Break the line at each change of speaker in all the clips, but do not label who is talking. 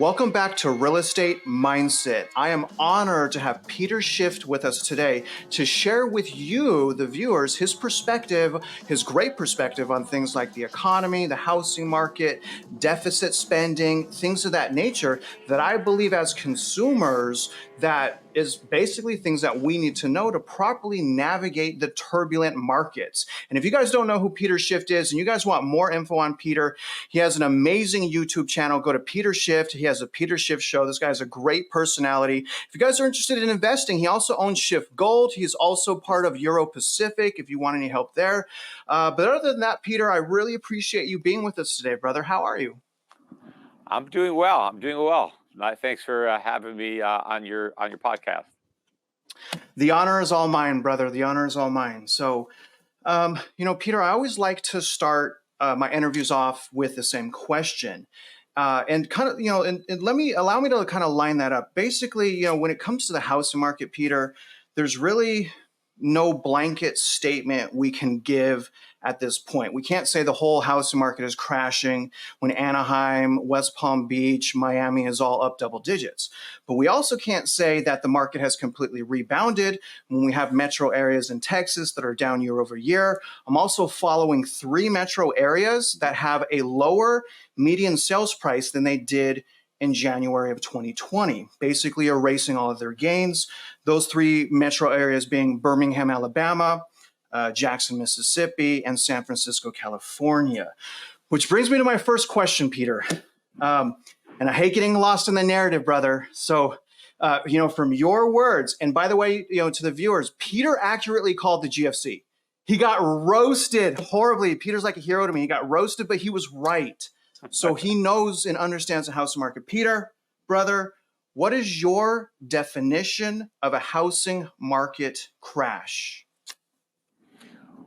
Welcome back to Real Estate Mindset. I am honored to have Peter Schiff with us today to share with you, the viewers, his perspective, his great perspective on things like the economy, the housing market, deficit spending, things of that nature that I believe as consumers that is basically things that we need to know to properly navigate the turbulent markets. And if you guys don't know who Peter Schiff is and you guys want more info on Peter, he has an amazing YouTube channel. Go to Peter Schiff. He has a Peter Schiff show. This guy has a great personality. If you guys are interested in investing, he also owns Schiff Gold. He's also part of Euro Pacific if you want any help there. But other than that, Peter, I really appreciate you being with us today, brother. How are you?
I'm doing well. Thanks for having me on your podcast.
The honor is all mine, brother. The honor is all mine. So, Peter, I always like to start my interviews off with the same question. And kind of, and allow me to kind of line that up. Basically, when it comes to the housing market, Peter, there's really no blanket statement we can give at this point. We can't say the whole housing market is crashing when Anaheim, West Palm Beach, Miami is all up double digits. But we also can't say that the market has completely rebounded when we have metro areas in Texas that are down year over year. I'm also following 3 metro areas that have a lower median sales price than they did in January of 2020, basically erasing all of their gains. Those 3 metro areas being Birmingham, Alabama, Jackson, Mississippi, and San Francisco, California. Which brings me to my first question, Peter. And I hate getting lost in the narrative, brother. So, from your words, and by the way, to the viewers, Peter accurately called the GFC. He got roasted horribly. Peter's like a hero to me. He got roasted, but he was right. So he knows and understands the housing market. Peter, brother, what is your definition of a housing market crash?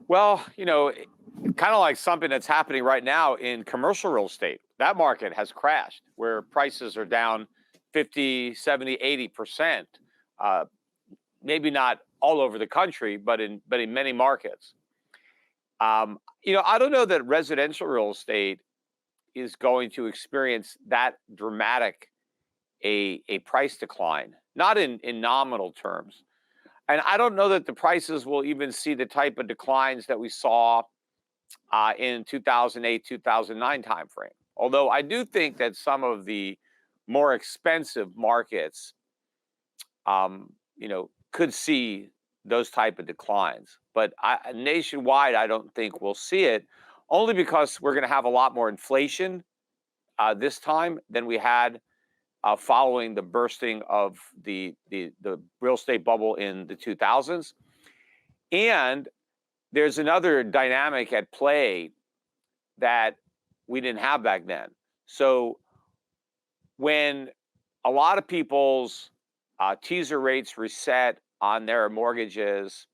Well, kind of like something that's happening right now in commercial real estate. That market has crashed where prices are down 50, 70, 80%. Maybe not all over the country, but in many markets. I don't know that residential real estate is going to experience that dramatic a price decline, not in nominal terms. And I don't know that the prices will even see the type of declines that we saw in 2008, 2009 timeframe. Although I do think that some of the more expensive markets, could see those type of declines. But nationwide, I don't think we'll see it, only because we're going to have a lot more inflation this time than we had following the bursting of the real estate bubble in the 2000s. And there's another dynamic at play that we didn't have back then. So when a lot of people's teaser rates reset on their mortgages,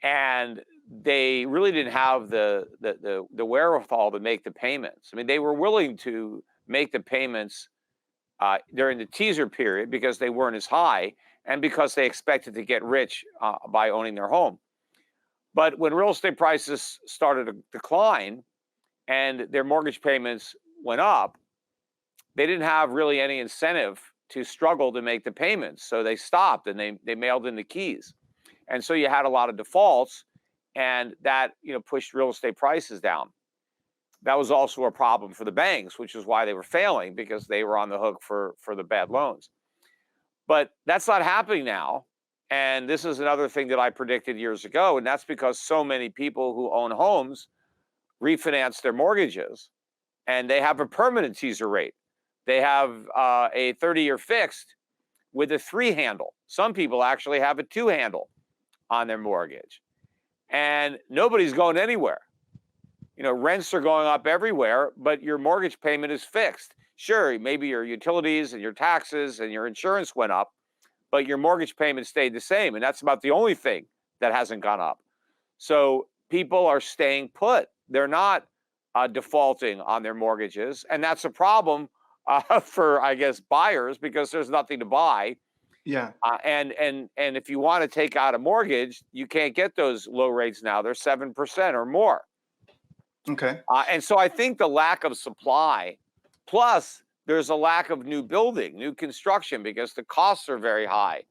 and they really didn't have the wherewithal to make the payments. I mean, they were willing to make the payments during the teaser period because they weren't as high and because they expected to get rich by owning their home. But when real estate prices started to decline and their mortgage payments went up, they didn't have really any incentive to struggle to make the payments. So they stopped and they mailed in the keys. And so you had a lot of defaults, and that pushed real estate prices down. That was also a problem for the banks, which is why they were failing, because they were on the hook for the bad loans. But that's not happening now. And this is another thing that I predicted years ago, and that's because so many people who own homes refinance their mortgages, and they have a permanent teaser rate. They have a 30-year fixed with a 3 handle. Some people actually have a 2 handle on their mortgage, and nobody's going anywhere. Rents are going up everywhere, but your mortgage payment is fixed. Sure, maybe your utilities and your taxes and your insurance went up, but your mortgage payment stayed the same, and that's about the only thing that hasn't gone up. So people are staying put. They're not defaulting on their mortgages, and that's a problem for, I guess, buyers, because there's nothing to buy.
Yeah.
And if you want to take out a mortgage, you can't get those low rates now. They're 7% or more.
Okay.
And so I think the lack of supply, plus there's a lack of new building, new construction, because the costs are very high.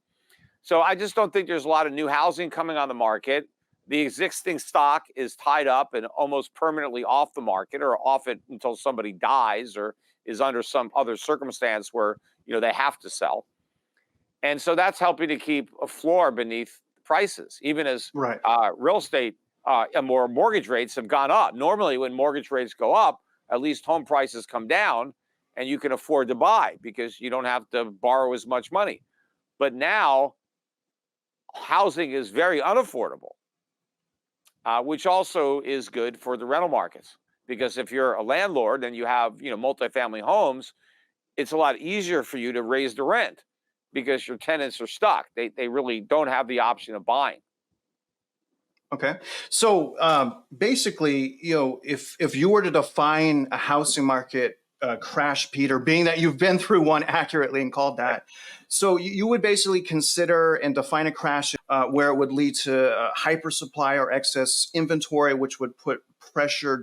So I just don't think there's a lot of new housing coming on the market. The existing stock is tied up and almost permanently off the market, or off it until somebody dies or is under some other circumstance where they have to sell. And so that's helping to keep a floor beneath prices, even as
Right.
real estate and more mortgage rates have gone up. Normally, when mortgage rates go up, at least home prices come down and you can afford to buy because you don't have to borrow as much money. But now housing is very unaffordable, which also is good for the rental markets. Because if you're a landlord and you have multifamily homes, it's a lot easier for you to raise the rent because your tenants are stuck. They really don't have the option of buying.
Okay. So basically, if you were to define a housing market crash, Peter, being that you've been through one accurately and called that, so you would basically consider and define a crash where it would lead to hyper supply or excess inventory, which would put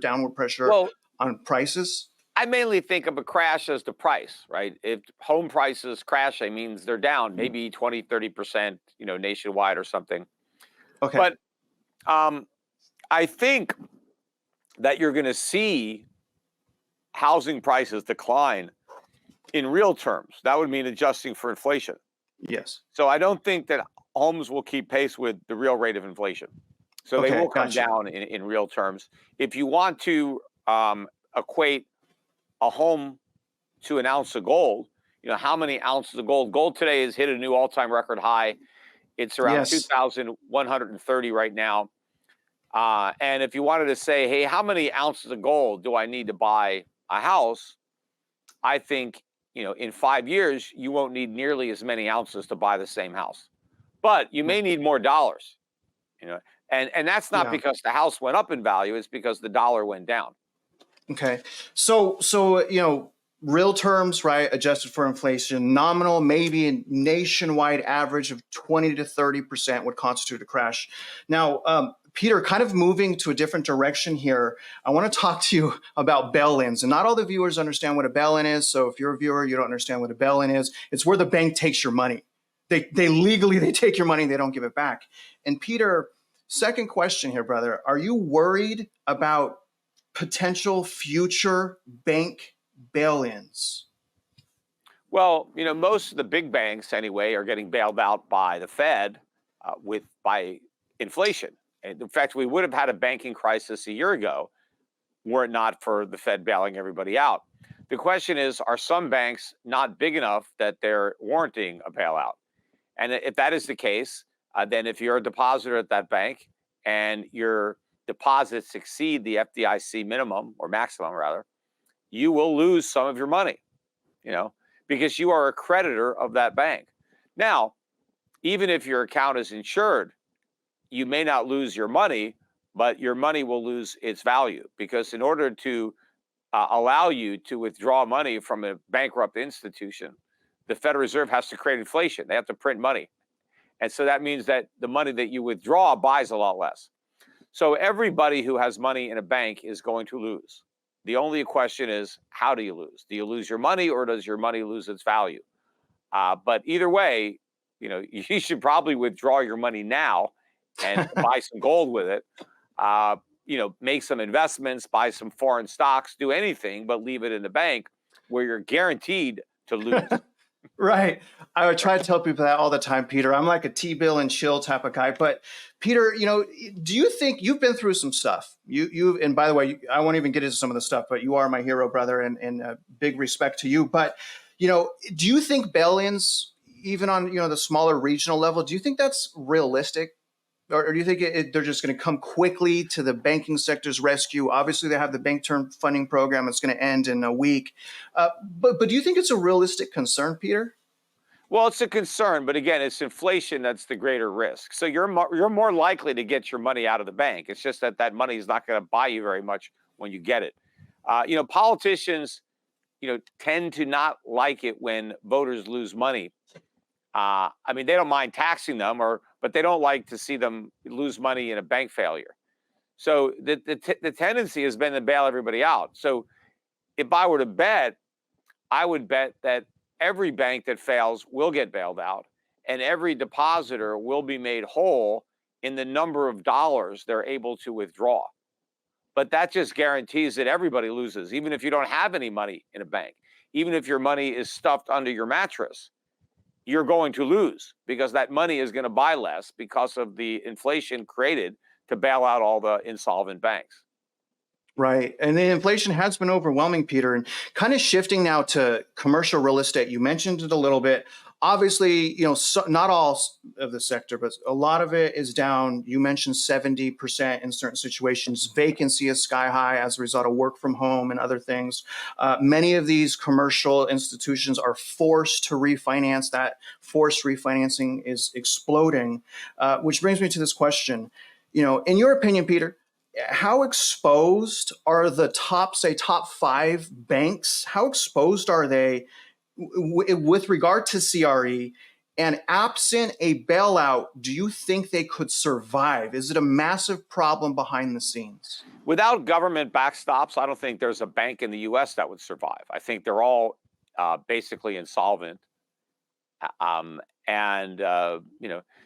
downward pressure
Well,
on prices.
I mainly think of a crash as the price, right? If home prices crash, it means they're down maybe 20, 30%, nationwide or something.
Okay.
But I think that you're going to see housing prices decline in real terms. That would mean adjusting for inflation.
Yes.
So I don't think that homes will keep pace with the real rate of inflation. So they
Okay.
will come
Gotcha.
down in real terms. If you want to equate a home to an ounce of gold, how many ounces of gold? Gold today has hit a new all-time record high. It's around
Yes.
2,130 right now. And if you wanted to say, hey, how many ounces of gold do I need to buy a house? I think, in 5 years, you won't need nearly as many ounces to buy the same house. But you may need more dollars, and that's not
Yeah.
because the house went up in value. It's because the dollar went down.
Okay. So real terms, right, adjusted for inflation, nominal, maybe a nationwide average of 20 to 30% would constitute a crash. Now, Peter, kind of moving to a different direction here, I want to talk to you about bail-ins. And not all the viewers understand what a bail-in is. So if you're a viewer, you don't understand what a bail-in is. It's where the bank takes your money. They legally take your money, they don't give it back. And Peter, second question here, brother. Are you worried about potential future bank bail-ins?
Well, most of the big banks anyway are getting bailed out by the Fed by inflation. And in fact, we would have had a banking crisis a year ago were it not for the Fed bailing everybody out. The question is, are some banks not big enough that they're warranting a bailout? And if that is the case, then if you're a depositor at that bank and your deposits exceed the FDIC minimum or maximum, rather, you will lose some of your money, because you are a creditor of that bank. Now, even if your account is insured, you may not lose your money, but your money will lose its value, because in order to allow you to withdraw money from a bankrupt institution, the Federal Reserve has to create inflation. They have to print money. And so that means that the money that you withdraw buys a lot less. So everybody who has money in a bank is going to lose. The only question is, how do you lose? Do you lose your money, or does your money lose its value? But either way, you should probably withdraw your money now and buy some gold with it. Make some investments, buy some foreign stocks, do anything but leave it in the bank where you're guaranteed to lose.
Right. I would try to tell people that all the time, Peter. I'm like a T-bill and chill type of guy. But Peter, do you think you've been through some stuff? And by the way, I won't even get into some of the stuff, but you are my hero, brother, and big respect to you. But, do you think bail-ins, even on, the smaller regional level, do you think that's realistic? Or do you think they're just going to come quickly to the banking sector's rescue? Obviously, they have the bank term funding program. It's going to end in a week. But do you think it's a realistic concern, Peter?
Well, it's a concern, but again, it's inflation that's the greater risk. So you're more likely to get your money out of the bank. It's just that money is not going to buy you very much when you get it. Politicians, tend to not like it when voters lose money. They don't mind taxing them, but they don't like to see them lose money in a bank failure. So the tendency has been to bail everybody out. So if I were to bet, I would bet that every bank that fails will get bailed out, and every depositor will be made whole in the number of dollars they're able to withdraw. But that just guarantees that everybody loses, even if you don't have any money in a bank. Even if your money is stuffed under your mattress, you're going to lose because that money is going to buy less because of the inflation created to bail out all the insolvent banks.
Right. And the inflation has been overwhelming, Peter. And kind of shifting now to commercial real estate, you mentioned it a little bit. Obviously, not all of the sector, but a lot of it is down. You mentioned 70% in certain situations. Vacancy is sky high as a result of work from home and other things. Many of these commercial institutions are forced to refinance. That forced refinancing is exploding, which brings me to this question. In your opinion, Peter, how exposed are the top 5 banks? How exposed are they with regard to CRE? And absent a bailout, do you think they could survive? Is it a massive problem behind the scenes?
Without government backstops, I don't think there's a bank in the U.S. that would survive. I think they're all basically insolvent.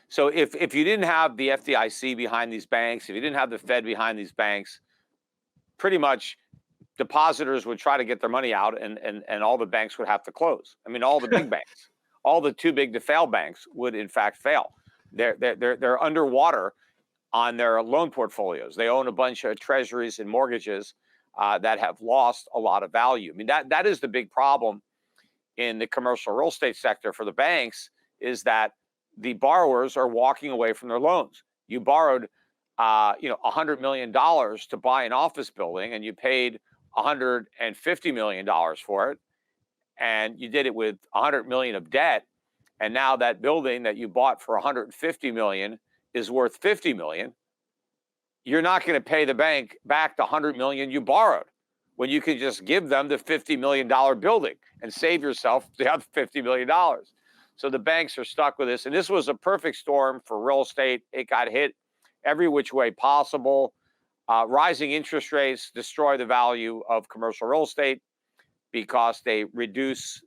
So if you didn't have the FDIC behind these banks, if you didn't have the Fed behind these banks, pretty much depositors would try to get their money out, and all the banks would have to close. I mean, all the big banks, all the too big to fail banks would in fact fail. They're underwater on their loan portfolios. They own a bunch of treasuries and mortgages that have lost a lot of value. I mean, that is the big problem in the commercial real estate sector for the banks, is that the borrowers are walking away from their loans. You borrowed, $100 million to buy an office building, and you paid $150 million for it, and you did it with $100 million of debt, and now that building that you bought for $150 million is worth $50 million. You're not going to pay the bank back the $100 million you borrowed, when you can just give them the $50 million building and save yourself the other $50 million. So the banks are stuck with this. And this was a perfect storm for real estate. It got hit every which way possible. Rising interest rates destroy the value of commercial real estate because they reduce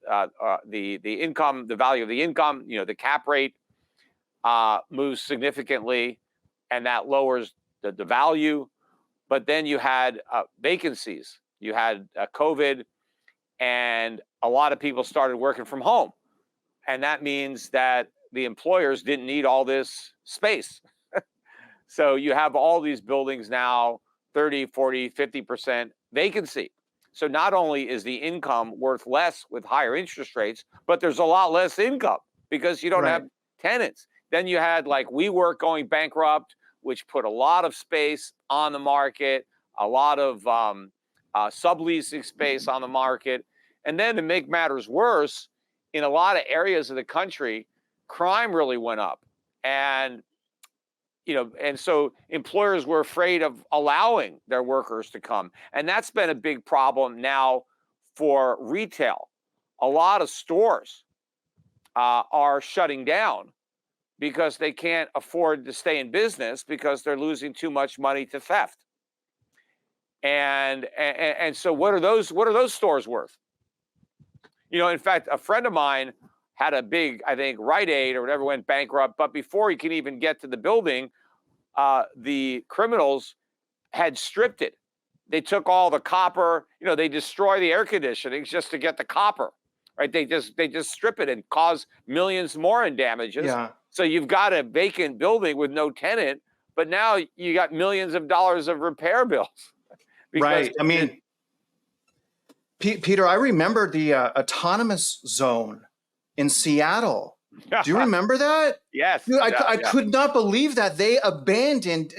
the income, the value of the income. The cap rate moves significantly, and that lowers the value. But then you had vacancies. You had COVID, and a lot of people started working from home. And that means that the employers didn't need all this space. So you have all these buildings now, 30, 40, 50% vacancy. So not only is the income worth less with higher interest rates, but there's a lot less income because you don't have tenants. Then you had like WeWork going bankrupt, which put a lot of space on the market, a lot of subleasing space on the market. And then to make matters worse, in a lot of areas of the country, crime really went up. And so employers were afraid of allowing their workers to come. And that's been a big problem now for retail. A lot of stores are shutting down because they can't afford to stay in business because they're losing too much money to theft. And so what are those stores worth? In fact, a friend of mine had a big, I think, Rite Aid or whatever went bankrupt. But before he could even get to the building, the criminals had stripped it. They took all the copper. They destroy the air conditioning just to get the copper. Right? They just strip it and cause millions more in damages.
Yeah.
So you've got a vacant building with no tenant, but now you got millions of dollars of repair bills.
Right. I mean, Peter, I remember the autonomous zone in Seattle. Do you remember that?
Yes.
Dude, I could not believe that they abandoned.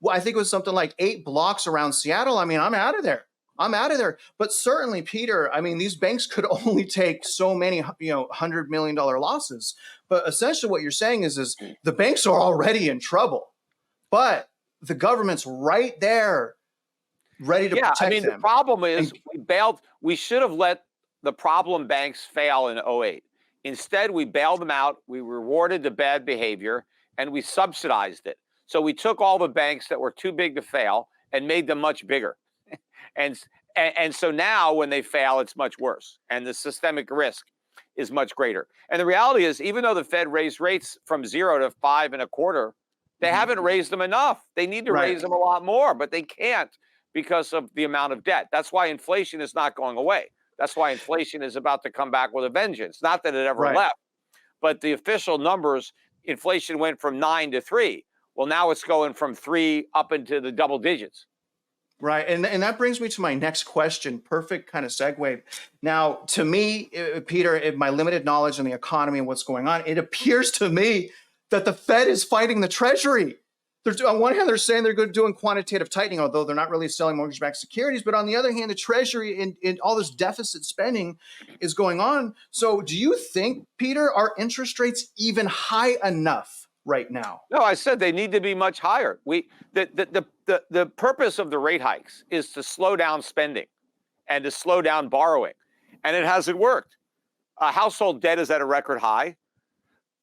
I think it was something like 8 blocks around Seattle. I mean, I'm out of there. But certainly, Peter, I mean, these banks could only take so many, $100 million losses. But essentially what you're saying is the banks are already in trouble, but the government's right there ready to protect them.
The problem is we should have let the problem banks fail in 2008. Instead, we bailed them out, we rewarded the bad behavior, and we subsidized it. So we took all the banks that were too big to fail and made them much bigger. And And so now when they fail, it's much worse. And the systemic risk is much greater. And the reality is, even though the Fed raised rates from 0 to 5.25, they haven't raised them enough. They need to raise them a lot more, but they can't because of the amount of debt. That's why inflation is not going away. That's why inflation is about to come back with a vengeance. Not that it ever left, but the official numbers, inflation went from 9 to 3. Well, now it's going from 3 up into the double digits.
Right. And that brings me to my next question. Perfect kind of segue. Now, to me, Peter, in my limited knowledge on the economy and what's going on, it appears to me that the Fed is fighting the Treasury. On one hand, they're saying they're doing quantitative tightening, although they're not really selling mortgage-backed securities. But on the other hand, the Treasury in all this deficit spending is going on. So do you think, Peter, are interest rates even high enough right now?
No, I said they need to be much higher. The purpose of the rate hikes is to slow down spending and to slow down borrowing, and it hasn't worked. Household debt is at a record high.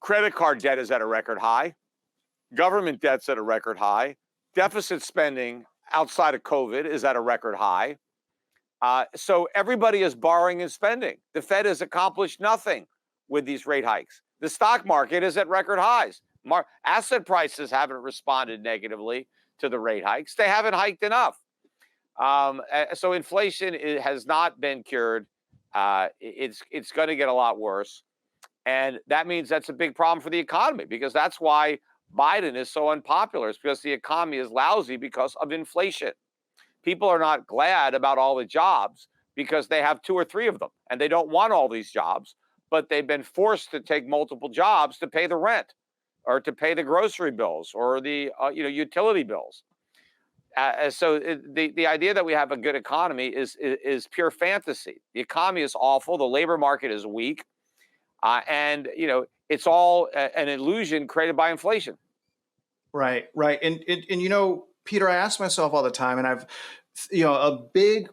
Credit card debt is at a record high. Government debt's at a record high. Deficit spending outside of COVID is at a record high. So everybody is borrowing and spending. The Fed has accomplished nothing with these rate hikes. The stock market is at record highs. Asset prices haven't responded negatively to the rate hikes. They haven't hiked enough. So inflation has not been cured. It's going to get a lot worse. And that means that's a big problem for the economy, because that's why Biden is so unpopular. It's because the economy is lousy because of inflation. People are not glad about all the jobs because they have 2 or 3 of them, and they don't want all these jobs, but they've been forced to take multiple jobs to pay the rent or to pay the grocery bills or the utility bills. So the idea that we have a good economy is pure fantasy. The economy is awful. The labor market is weak. And it's all an illusion created by inflation.
Right. And Peter, I ask myself all the time, and I've, a big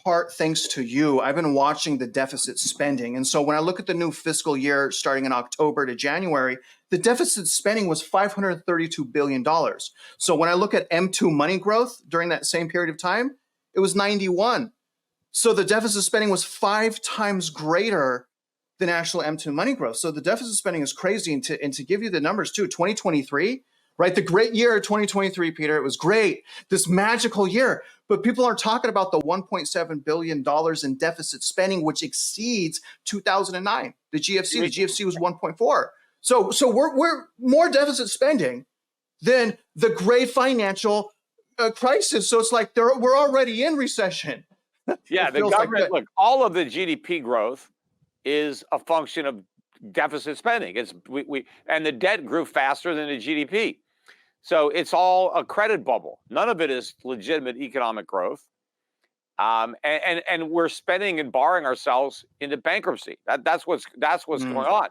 part thanks to you, I've been watching the deficit spending. And so when I look at the new fiscal year starting in October to January, the deficit spending was $532 billion. So when I look at M2 money growth during that same period of time, it was 91. So the deficit spending was 5 times greater than actual M2 money growth. So the deficit spending is crazy. And to give you the numbers too, 2023, right? The great year of 2023, Peter, it was great. This magical year. But people aren't talking about the $1.7 billion in deficit spending, which exceeds 2009. The GFC was 1.4. So we're more deficit spending than the great financial crisis. So it's like we're already in recession.
Yeah, the government, look, all of the GDP growth is a function of deficit spending. And the debt grew faster than the GDP. So it's all a credit bubble. None of it is legitimate economic growth. And we're spending and borrowing ourselves into bankruptcy. That's what's going on.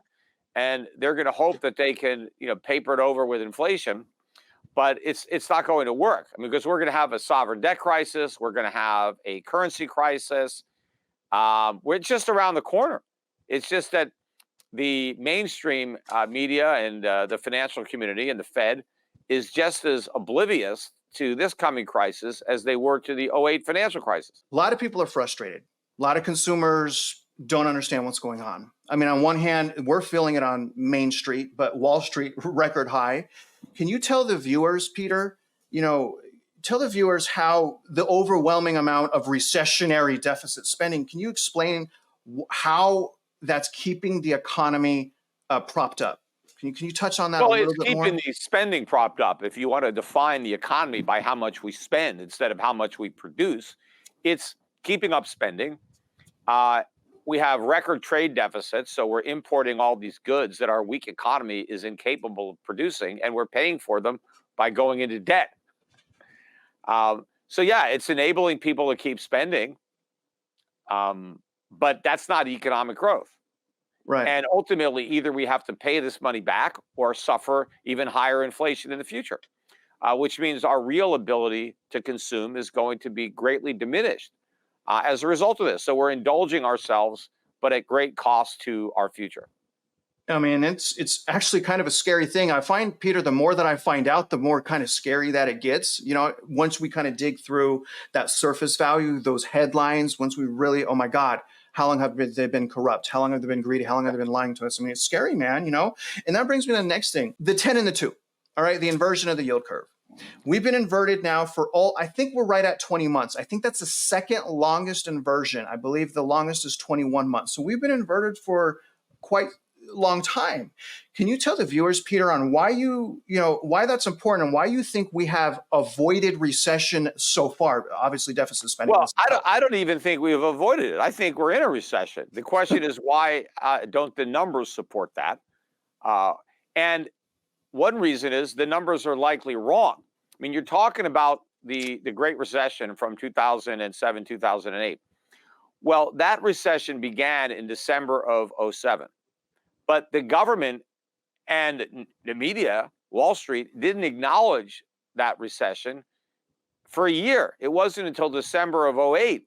And they're going to hope that they can, paper it over with inflation, but it's not going to work. I mean, because we're going to have a sovereign debt crisis. We're going to have a currency crisis. We're just around the corner. It's just that the mainstream media and the financial community and the Fed is just as oblivious to this coming crisis as they were to the 2008 financial crisis.
A lot of people are frustrated. A lot of consumers don't understand what's going on. I mean, on one hand, we're feeling it on Main Street, but Wall Street record high. Can you tell the viewers, Peter, tell the viewers how the overwhelming amount of recessionary deficit spending, can you explain how that's keeping the economy propped up? Can you touch on that a little bit more?
Well, it's keeping the spending propped up. If you want to define the economy by how much we spend instead of how much we produce, it's keeping up spending. We have record trade deficits, so we're importing all these goods that our weak economy is incapable of producing, and we're paying for them by going into debt. So yeah, it's enabling people to keep spending, but that's not economic growth.
Right.
And ultimately, either we have to pay this money back or suffer even higher inflation in the future, which means our real ability to consume is going to be greatly diminished as a result of this. So we're indulging ourselves, but at great cost to our future.
I mean, it's actually kind of a scary thing. I find, Peter, the more that I find out, the more kind of scary that it gets. You know, once we kind of dig through that surface value, those headlines, once we really, oh my God, how long have they been corrupt? How long have they been greedy? How long have they been lying to us? I mean, it's scary, man, you know? And that brings me to the next thing, the 10 and the 2. All right, the inversion of the yield curve. We've been inverted now for I think we're right at 20 months. I think that's the second longest inversion. I believe the longest is 21 months. So we've been inverted for quite a long time. Can you tell the viewers, Peter, on why why that's important and why you think we have avoided recession so far? Obviously, deficit spending.
Well, I don't even think we've avoided it. I think we're in a recession. The question is why don't the numbers support that? And one reason is the numbers are likely wrong. I mean, you're talking about the Great Recession from 2007, 2008. Well, that recession began in December of 07. But the government and the media, Wall Street, didn't acknowledge that recession for a year. It wasn't until December of 08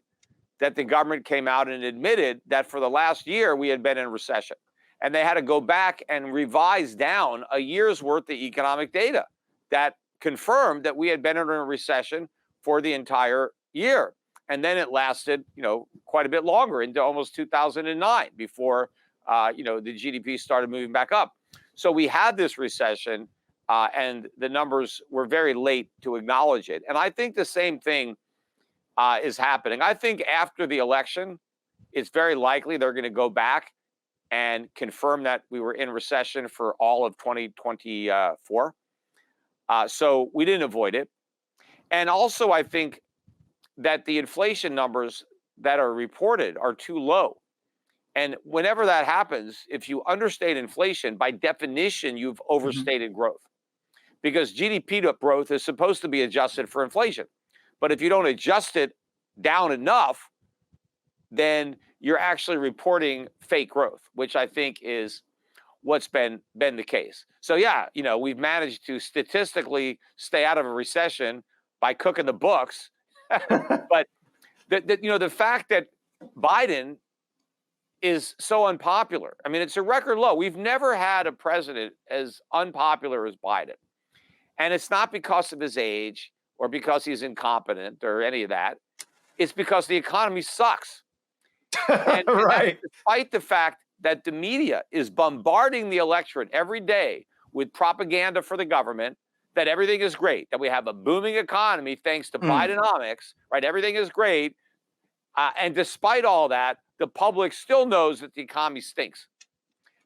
that the government came out and admitted that for the last year we had been in recession. And they had to go back and revise down a year's worth of economic data that confirmed that we had been in a recession for the entire year. And then it lasted, quite a bit longer into almost 2009 before, the GDP started moving back up. So we had this recession, and the numbers were very late to acknowledge it. And I think the same thing is happening. I think after the election, it's very likely they're going to go back and confirm that we were in recession for all of 2024. So we didn't avoid it. And also, I think that the inflation numbers that are reported are too low. And whenever that happens, if you understate inflation, by definition, you've overstated growth. Because GDP growth is supposed to be adjusted for inflation. But if you don't adjust it down enough, then you're actually reporting fake growth, which I think is what's been the case. So yeah, we've managed to statistically stay out of a recession by cooking the books. But the fact that Biden is so unpopular. I mean, it's a record low. We've never had a president as unpopular as Biden. And it's not because of his age or because he's incompetent or any of that. It's because the economy sucks. And
right.
Despite the fact that the media is bombarding the electorate every day with propaganda for the government, that everything is great, that we have a booming economy thanks to Bidenomics, right? Everything is great. And despite all that, the public still knows that the economy stinks.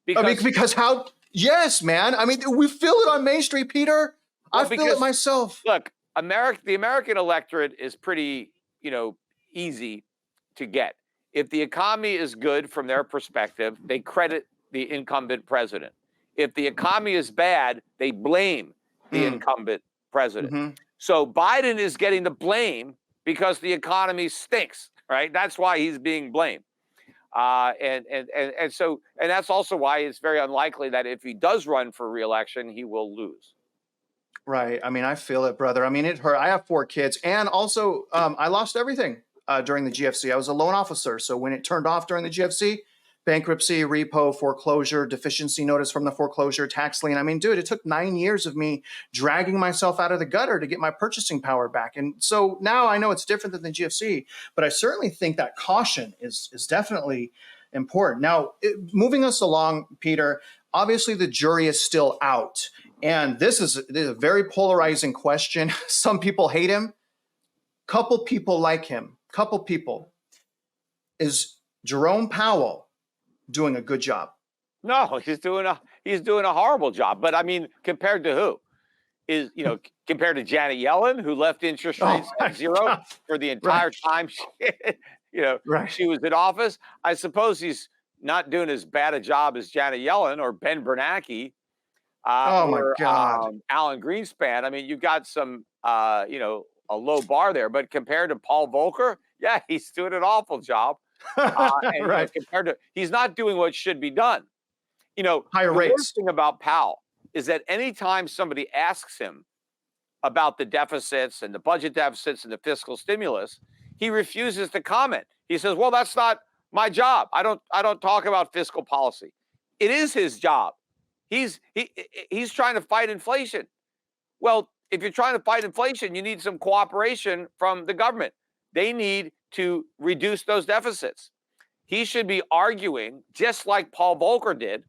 Because how? Yes, man. I mean, we feel it on Main Street, Peter. I feel it myself.
Look, the American electorate is pretty, easy to get. If the economy is good from their perspective, they credit the incumbent president. If the economy is bad, they blame the incumbent president. So Biden is getting the blame because the economy stinks, right? That's why he's being blamed. And that's also why it's very unlikely that if he does run for re-election, he will lose.
Right. I mean, I feel it, brother. I mean, it hurt. I have 4 kids, and also I lost everything during the GFC. I was a loan officer, so when it turned off during the GFC, bankruptcy, repo, foreclosure, deficiency notice from the foreclosure, tax lien. I mean, dude, it took 9 years of me dragging myself out of the gutter to get my purchasing power back. And so now I know it's different than the GFC, but I certainly think that caution is definitely important. Now, moving us along, Peter, obviously the jury is still out. And this is a very polarizing question. Some people hate him. Couple people like him. Couple people. Is Jerome Powell doing a good job?
No, he's doing a horrible job. But I mean, compared to who? Compared to Janet Yellen, who left interest rates at zero for the entire time she was in office. I suppose he's not doing as bad a job as Janet Yellen or Ben Bernanke or Alan Greenspan. I mean, you've got some a low bar there, but compared to Paul Volcker, yeah, he's doing an awful job. Compared to, he's not doing what should be done.
Higher rates.
The worst thing about Powell is that anytime somebody asks him about the deficits and the budget deficits and the fiscal stimulus, he refuses to comment. He says, "Well, that's not my job. I don't talk about fiscal policy." it is his job. He's trying to fight inflation. Well, if you're trying to fight inflation, you need some cooperation from the government. They need to reduce those deficits. He should be arguing just like Paul Volcker did.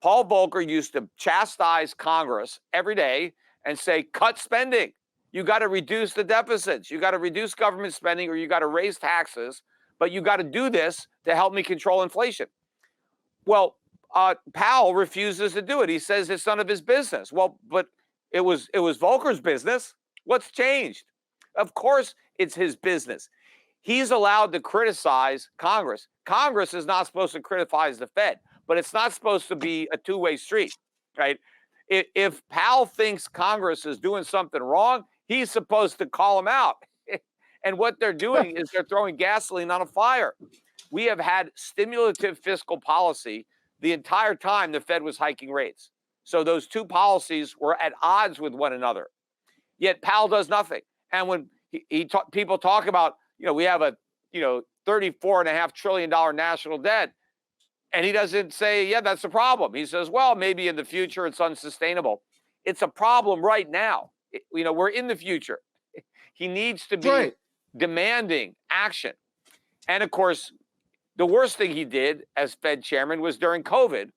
Paul Volcker used to chastise Congress every day and say, cut spending. You got to reduce the deficits. You got to reduce government spending, or you got to raise taxes. But you got to do this to help me control inflation. Well, Powell refuses to do it. He says it's none of his business. Well, but it was Volcker's business. What's changed? Of course, it's his business. He's allowed to criticize Congress. Congress is not supposed to criticize the Fed, but it's not supposed to be a two-way street, right? If Powell thinks Congress is doing something wrong, he's supposed to call them out. And what they're doing is they're throwing gasoline on a fire. We have had stimulative fiscal policy the entire time the Fed was hiking rates. So those two policies were at odds with one another. Yet Powell does nothing. And when people talk about, we have a, $34.5 trillion national debt, and he doesn't say, yeah, that's the problem. He says, well, maybe in the future it's unsustainable. It's a problem right now. We're in the future. He needs to be demanding action. And of course, the worst thing he did as Fed chairman was during COVID,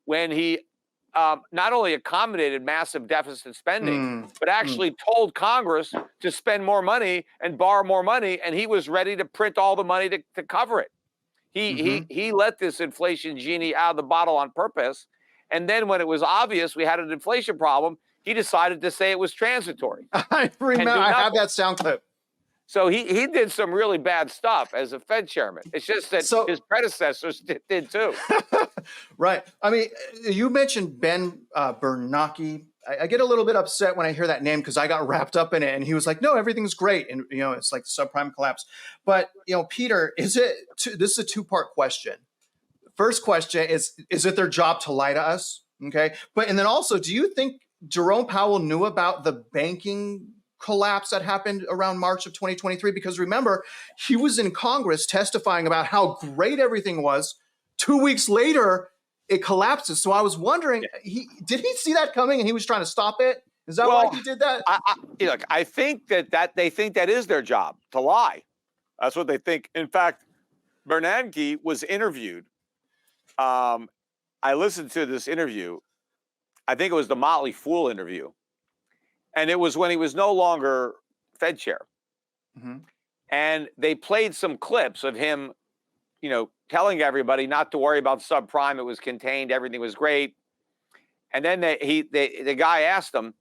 when he not only accommodated massive deficit spending, but actually told Congress to spend more money and borrow more money, and he was ready to print all the money to cover it. He let this inflation genie out of the bottle on purpose, and then when it was obvious we had an inflation problem, he decided to say it was transitory.
I remember. I have that sound clip.
So he did some really bad stuff as a Fed chairman. It's just that his predecessors did too.
Right. I mean, you mentioned Ben Bernanke. I get a little bit upset when I hear that name because I got wrapped up in it, and he was like, "No, everything's great," and it's like the subprime collapse. But Peter, this is a two-part question. First question is it their job to lie to us? Okay, and then also, do you think Jerome Powell knew about the banking collapse that happened around March of 2023? Because remember, he was in Congress testifying about how great everything was. 2 weeks later, it collapses. So I was wondering, did he see that coming and he was trying to stop it? Is that why he did that?
I think that they think that is their job, to lie. That's what they think. In fact, Bernanke was interviewed. I listened to this interview. I think it was the Motley Fool interview. And it was when he was no longer Fed chair. And they played some clips of him, telling everybody not to worry about subprime. It was contained. Everything was great. And then the guy asked him,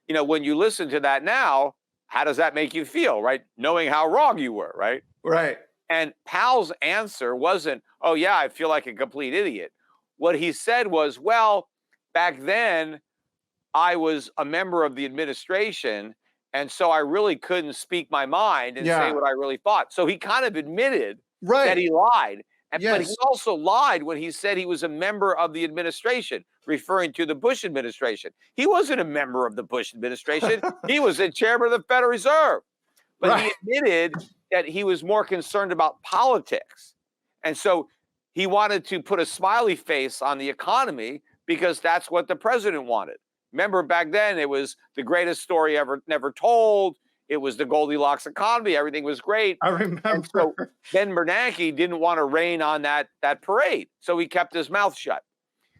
when you listen to that now, how does that make you feel, right? Knowing how wrong you were, right?
Right.
And Powell's answer wasn't, oh, yeah, I feel like a complete idiot. What he said was, well, back then, I was a member of the administration, and so I really couldn't speak my mind and say what I really thought. So he kind of admitted that he lied. But he also lied when he said he was a member of the administration, referring to the Bush administration. He wasn't a member of the Bush administration. He was the chairman of the Federal Reserve. But he admitted that he was more concerned about politics. And so he wanted to put a smiley face on the economy because that's what the president wanted. Remember, back then, it was the greatest story never told. It was the Goldilocks economy. Everything was great.
I remember.
And so Ben Bernanke didn't want to rain on that parade, so he kept his mouth shut.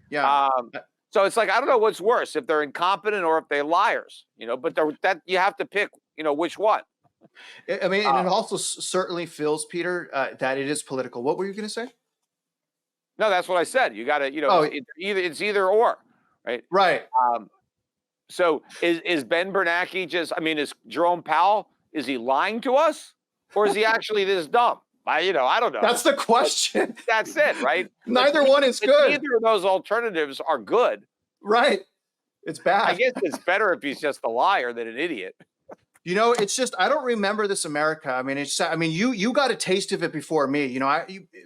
Yeah.
So it's like, I don't know what's worse, if they're incompetent or if they're liars. But that you have to pick, which one.
I mean, and it also certainly feels, Peter, that it is political. What were you going to say?
No, that's what I said. You got to, it's either or, right?
Right.
So is Ben Bernanke is Jerome Powell, is he lying to us, or is he actually this dumb? I don't know.
That's the question.
That's it, right?
Neither one is good.
Neither of those alternatives are good.
Right. It's bad.
I guess it's better if he's just a liar than an idiot.
It's just, I don't remember this America. I mean, you got a taste of it before me.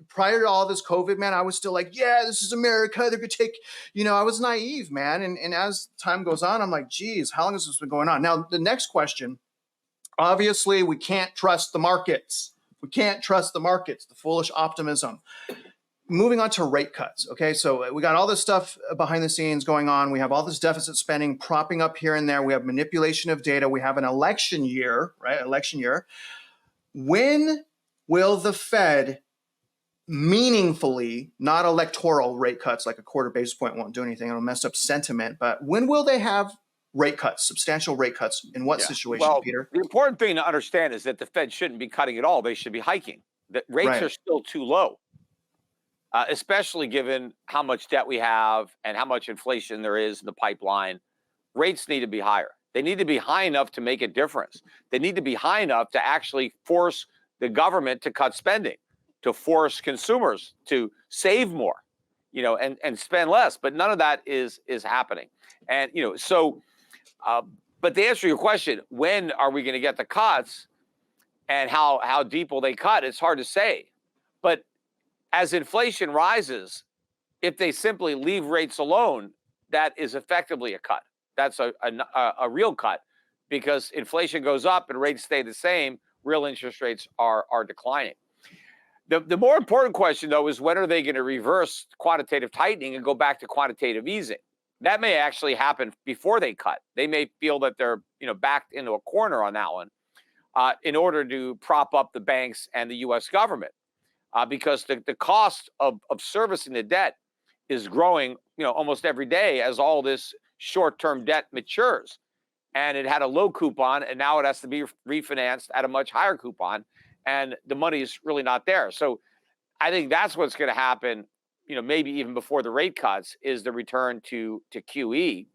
Prior to all this COVID, man, I was still like, yeah, this is America. They're going to take, I was naive, man. And as time goes on, I'm like, geez, how long has this been going on? Now, the next question, obviously, we can't trust the markets. We can't trust the markets, the foolish optimism. moving on to rate cuts. Okay, so we got all this stuff behind the scenes going on. We have all this deficit spending propping up here and there. We have manipulation of data. We have an election year, right? Election year. When will the Fed meaningfully, not electoral rate cuts, like a quarter basis point won't do anything, it'll mess up sentiment, but when will they have rate cuts, substantial rate cuts? In what situation,
Well,
Peter?
the important thing to understand is that the Fed shouldn't be cutting at all. They should be hiking. The rates are still too low, especially given how much debt we have and how much inflation there is in the pipeline. Rates need to be higher. They need to be high enough to make a difference. They need to be high enough to actually force the government to cut spending, to force consumers to save more, and spend less. But none of that is happening. And, but to answer your question, when are we going to get the cuts and how deep will they cut? It's hard to say. But as inflation rises, if they simply leave rates alone, that is effectively a cut. That's a real cut, because inflation goes up and rates stay the same. Real interest rates are declining. The more important question, though, is when are they going to reverse quantitative tightening and go back to quantitative easing? That may actually happen before they cut. They may feel that they're backed into a corner on that one in order to prop up the banks and the U.S. government, because the cost of servicing the debt is growing almost every day as all this short-term debt matures. And it had a low coupon, and now it has to be refinanced at a much higher coupon, and the money is really not there. So I think that's what's going to happen, maybe even before the rate cuts, is the return to QE.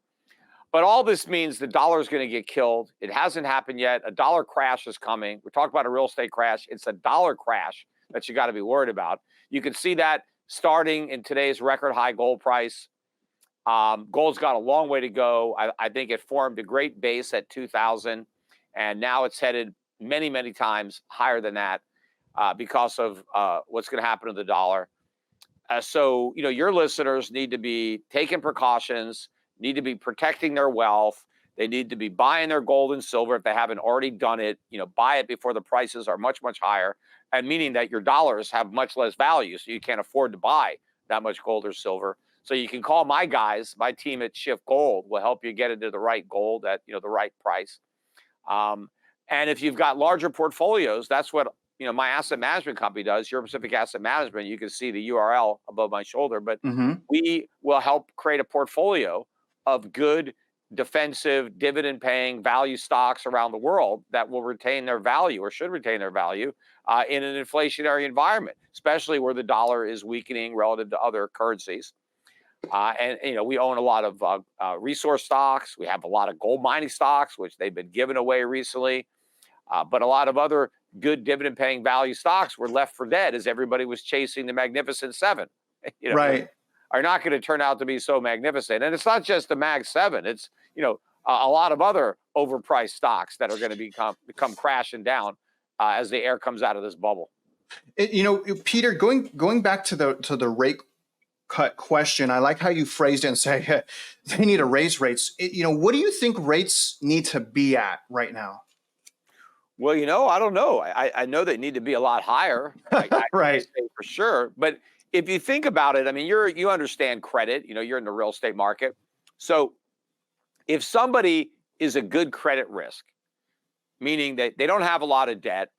But all this means the dollar is going to get killed. It hasn't happened yet. A dollar crash is coming. We're talking about a real estate crash. It's a dollar crash that you got to be worried about. You can see that starting in today's record high gold price. Gold's got a long way to go. I think it formed a great base at 2,000, and now it's headed many, many times higher than that because of what's going to happen to the dollar. So, your listeners need to be taking precautions, need to be protecting their wealth. They need to be buying their gold and silver if they haven't already done it. Buy it before the prices are much, much higher, and meaning that your dollars have much less value, so you can't afford to buy that much gold or silver. So you can call my guys, my team at Shift Gold will help you get into the right gold at the right price. And if you've got larger portfolios, that's what my asset management company does, Euro Pacific Asset Management. You can see the URL above my shoulder, but we will help create a portfolio of good, defensive, dividend-paying value stocks around the world that will retain their value, or should retain their value, in an inflationary environment, especially where the dollar is weakening relative to other currencies. And we own a lot of resource stocks. We have a lot of gold mining stocks, which they've been given away recently. But a lot of other good dividend-paying value stocks were left for dead as everybody was chasing the Magnificent Seven.
Right.
Are not going to turn out to be so magnificent. And it's not just the Mag 7. It's a lot of other overpriced stocks that are going to come crashing down as the air comes out of this bubble.
Peter, going back to the rate cut question, I like how you phrased it and say they need to raise rates. What do you think rates need to be at right now?
Well, I don't know. I know they need to be a lot higher. I
Right.
say for sure. But if you think about it, I mean, you understand credit. You're in the real estate market. So if somebody is a good credit risk, meaning that they don't have a lot of debt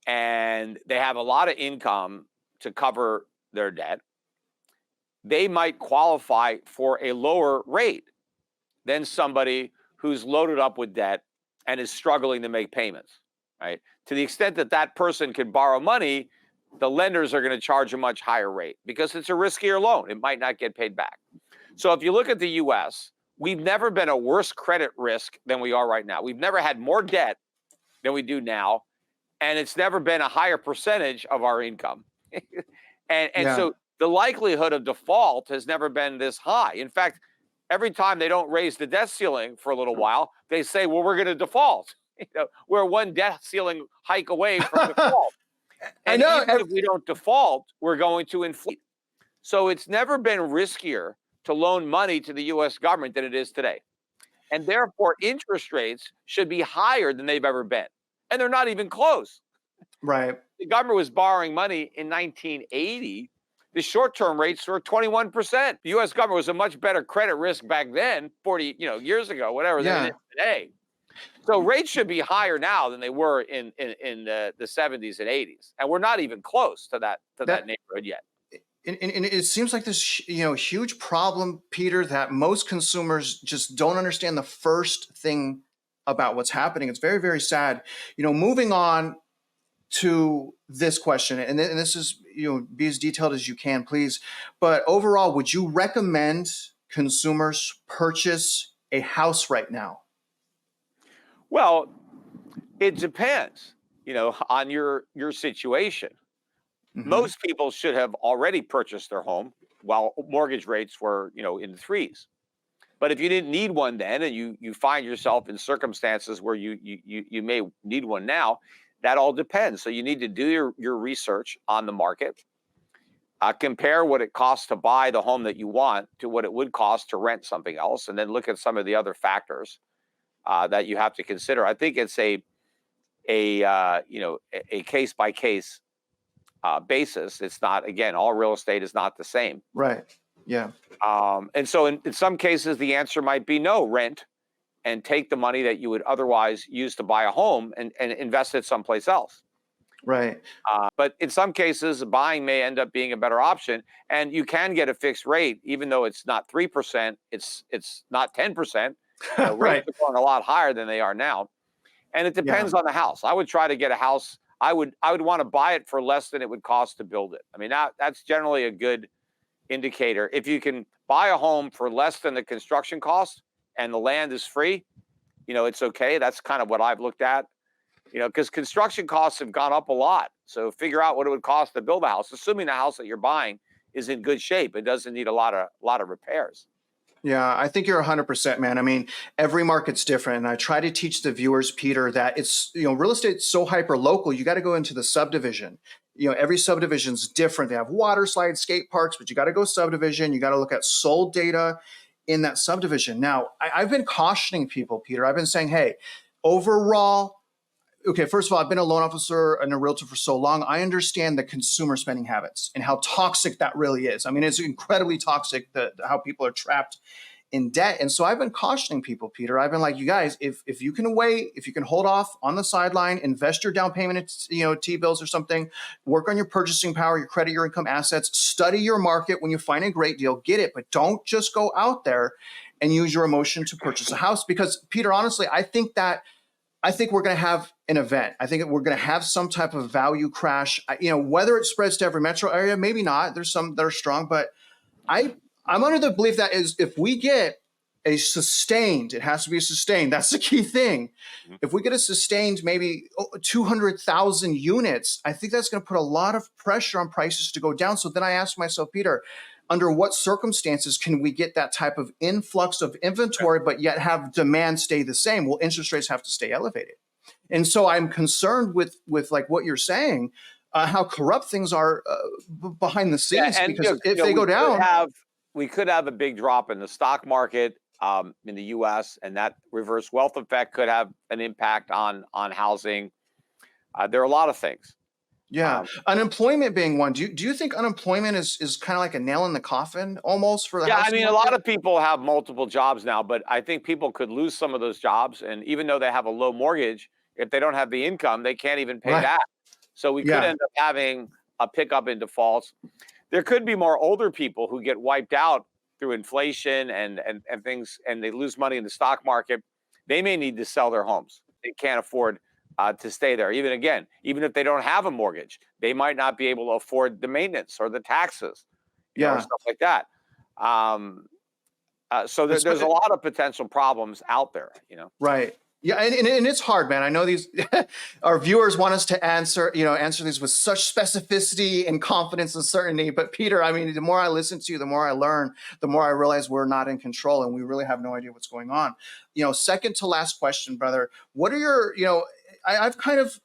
and they have a lot of income to cover their debt, they might qualify for a lower rate than somebody who's loaded up with debt and is struggling to make payments, right? To the extent that that person can borrow money, the lenders are going to charge a much higher rate because it's a riskier loan. It might not get paid back. So if you look at the U.S., we've never been a worse credit risk than we are right now. We've never had more debt than we do now, and it's never been a higher percentage of our income. So the likelihood of default has never been this high. In fact, every time they don't raise the debt ceiling for a little while, they say, well, we're going to default. We're one debt ceiling hike away from default. And even if we don't default, we're going to inflate. So it's never been riskier to loan money to the U.S. government than it is today. And therefore, interest rates should be higher than they've ever been. And they're not even close.
Right.
The government was borrowing money in 1980 the short-term rates were 21%. The U.S. government was a much better credit risk back then, 40 years ago, whatever, than it
Yeah.
is today. So rates should be higher now than they were in the 70s and 80s, and we're not even close to that
That
neighborhood yet.
and it seems like this huge problem, Peter, that most consumers just don't understand the first thing about what's happening. It's very, very sad. Moving on to this question, and this is, be as detailed as you can, please. But overall, would you recommend consumers purchase a house right now?
Well, it depends, on your situation. Most people should have already purchased their home while mortgage rates were, in the threes. But if you didn't need one then, and you find yourself in circumstances where you may need one now, that all depends. So you need to do your research on the market, compare what it costs to buy the home that you want to what it would cost to rent something else, and then look at some of the other factors that you have to consider. I think it's a case by case basis. It's not, again, all real estate is not the same.
Right. Yeah.
And so in some cases, the answer might be no, rent and take the money that you would otherwise use to buy a home and invest it someplace else.
Right.
But in some cases, buying may end up being a better option, and you can get a fixed rate, even though it's not 3%, it's not 10%.
Right.
Rates are going a lot higher than they are now. And it depends on the house. I would try to get a house. I would want to buy it for less than it would cost to build it. I mean, that's generally a good indicator. If you can buy a home for less than the construction cost and the land is free, it's okay. That's kind of what I've looked at, because construction costs have gone up a lot. So figure out what it would cost to build a house, assuming the house that you're buying is in good shape. It doesn't need a lot of repairs.
Yeah, I think you're 100%, man. I mean, every market's different. And I try to teach the viewers, Peter, that it's, real estate's so hyper local. You got to go into the subdivision. Every subdivision's different. They have water slides, skate parks, but you got to go subdivision. You got to look at sold data in that subdivision. Now, I've been cautioning people, Peter. I've been saying, hey, overall, okay, first of all, I've been a loan officer and a realtor for so long. I understand the consumer spending habits and how toxic that really is. I mean, it's incredibly toxic how people are trapped in debt. And so I've been cautioning people, Peter. I've been like, you guys, if you can wait, if you can hold off on the sideline, invest your down payment, T-bills or something, work on your purchasing power, your credit, your income assets, study your market. When you find a great deal, get it, but don't just go out there and use your emotion to purchase a house. Because Peter, honestly, I think we're going to have an event. I think we're going to have some type of value crash. Whether it spreads to every metro area, maybe not. There's some that are strong, but I'm under the belief that if we get a sustained, it has to be sustained. That's the key thing. If we get a sustained, maybe 200,000 units, I think that's going to put a lot of pressure on prices to go down. So then I asked myself, Peter, under what circumstances can we get that type of influx of inventory, but yet have demand stay the same? Well, interest rates have to stay elevated. And so I'm concerned with like what you're saying, how corrupt things are behind the scenes, because if they go down,
we could have a big drop in the stock market in the U.S., and that reverse wealth effect could have an impact on housing. There are a lot of things.
Yeah. Unemployment being one. Do you think unemployment is kind of like a nail in the coffin almost for the housing
I mean,
market?
a lot of people have multiple jobs now, but I think people could lose some of those jobs. And even though they have a low mortgage, if they don't have the income, they can't even pay that. So we could end up having a pickup in defaults. There could be more older people who get wiped out through inflation and things, and they lose money in the stock market. They may need to sell their homes. They can't afford to stay there. Even if they don't have a mortgage, they might not be able to afford the maintenance or the taxes, or stuff like that. So there's a lot of potential problems out there,
Right. Yeah, and it's hard, man. I know these our viewers want us to answer these with such specificity and confidence and certainty. But Peter, I mean, the more I listen to you, the more I learn, the more I realize we're not in control and we really have no idea what's going on. Second to last question, brother. What are your, I've kind of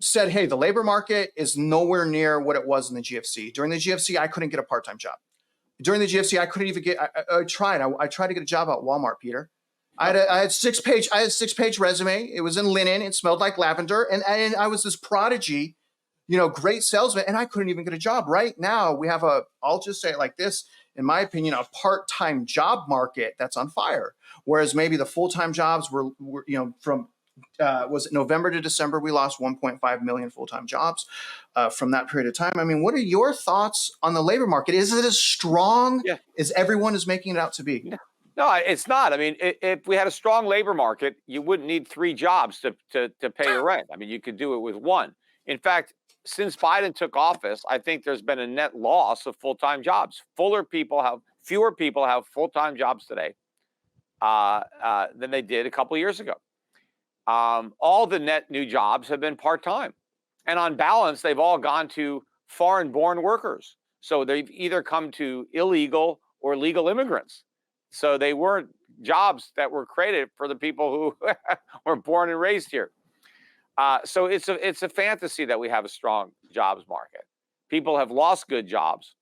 said, hey, the labor market is nowhere near what it was in the GFC. During the GFC, I couldn't get a part-time job. During the GFC, I couldn't even get. I tried to get a job at Walmart, Peter. I had a 6-page resume. It was in linen. It smelled like lavender, and I was this prodigy great salesman, and I couldn't even get a job. Right now, we have I'll just say it like this, in my opinion, a part-time job market that's on fire. Whereas maybe the full-time jobs were from was it November to December, we lost 1.5 million full-time jobs from that period of time. I mean, what are your thoughts on the labor market? Is it as strong
Yeah.
as everyone is making it out to be?
No, it's not. I mean, if we had a strong labor market, you wouldn't need 3 jobs to pay your rent. I mean, you could do it with 1. In fact, since Biden took office, I think there's been a net loss of full-time jobs. Fewer people have full-time jobs today than they did a couple of years ago. All the net new jobs have been part-time, and on balance, they've all gone to foreign-born workers. So they've either come to illegal or legal immigrants. So they weren't jobs that were created for the people who were born and raised here. So it's a fantasy that we have a strong jobs market. People have lost good jobs,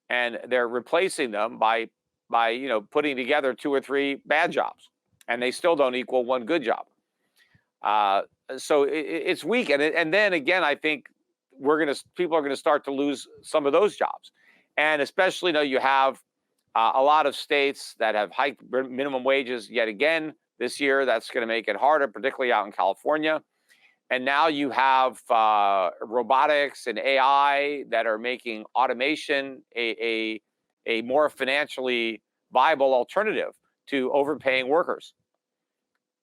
and they're replacing them by putting together 2 or 3 bad jobs, and they still don't equal 1 good job. So it's weak, and then again, I think people are gonna start to lose some of those jobs, and especially you have a lot of states that have hiked minimum wages yet again this year. That's going to make it harder, particularly out in California. And now you have robotics and AI that are making automation a more financially viable alternative to overpaying workers.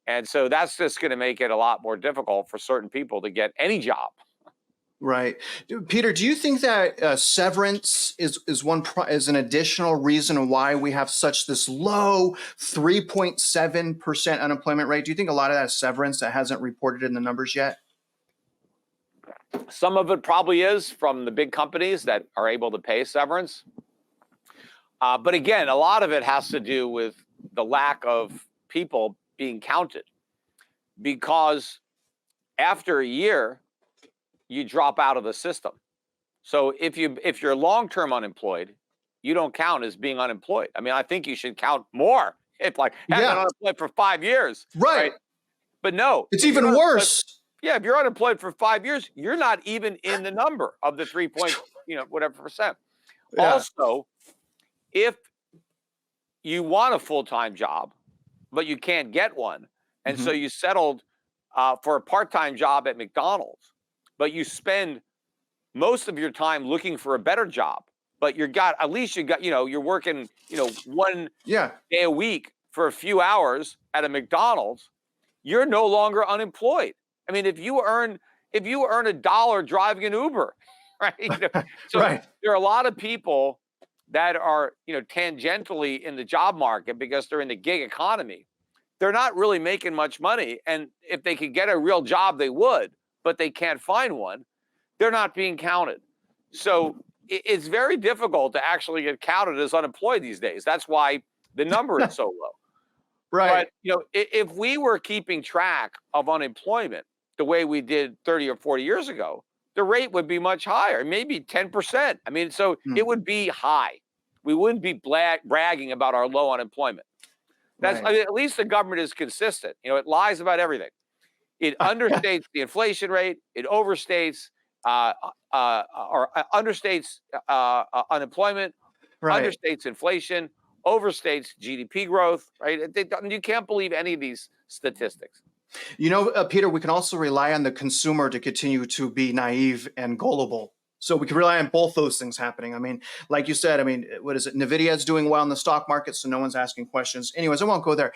And so that's just going to make it a lot more difficult for certain people to get any job.
Right. Peter, do you think that severance is an additional reason why we have this low 3.7% unemployment rate? Do you think a lot of that is severance that hasn't reported in the numbers yet?
Some of it probably is from the big companies that are able to pay severance. But again, a lot of it has to do with the lack of people being counted, because after a year, you drop out of the system. So if you're long-term unemployed, you don't count as being unemployed. I mean, I think you should count more. If I've been unemployed for 5 years,
right?
But no,
it's even worse.
Yeah, if you're unemployed for 5 years, you're not even in the number of the 3 point, whatever percent. Yeah. Also, if you want a full-time job, but you can't get one, and so you settled for a part-time job at McDonald's, but you spend most of your time looking for a better job, but you're working, 1 day a week for a few hours at a McDonald's, you're no longer unemployed. I mean, if you earn $1 driving an Uber, right? So
right.
There are a lot of people that are, tangentially in the job market because they're in the gig economy. They're not really making much money, and if they could get a real job, they would, but they can't find one. They're not being counted. So it's very difficult to actually get counted as unemployed these days. That's why the number is so low.
Right.
But if we were keeping track of unemployment the way we did 30 or 40 years ago, the rate would be much higher, maybe 10%. I mean, so it would be high. We wouldn't be bragging about our low unemployment. That's I mean, at least the government is consistent. It lies about everything. It understates the inflation rate. It overstates or understates unemployment, understates inflation, overstates GDP growth, right? You can't believe any of these statistics.
Peter, we can also rely on the consumer to continue to be naive and gullible. So we can rely on both those things happening. I mean, like you said, what is it? NVIDIA is doing well in the stock market, so no one's asking questions. Anyways, I won't go there.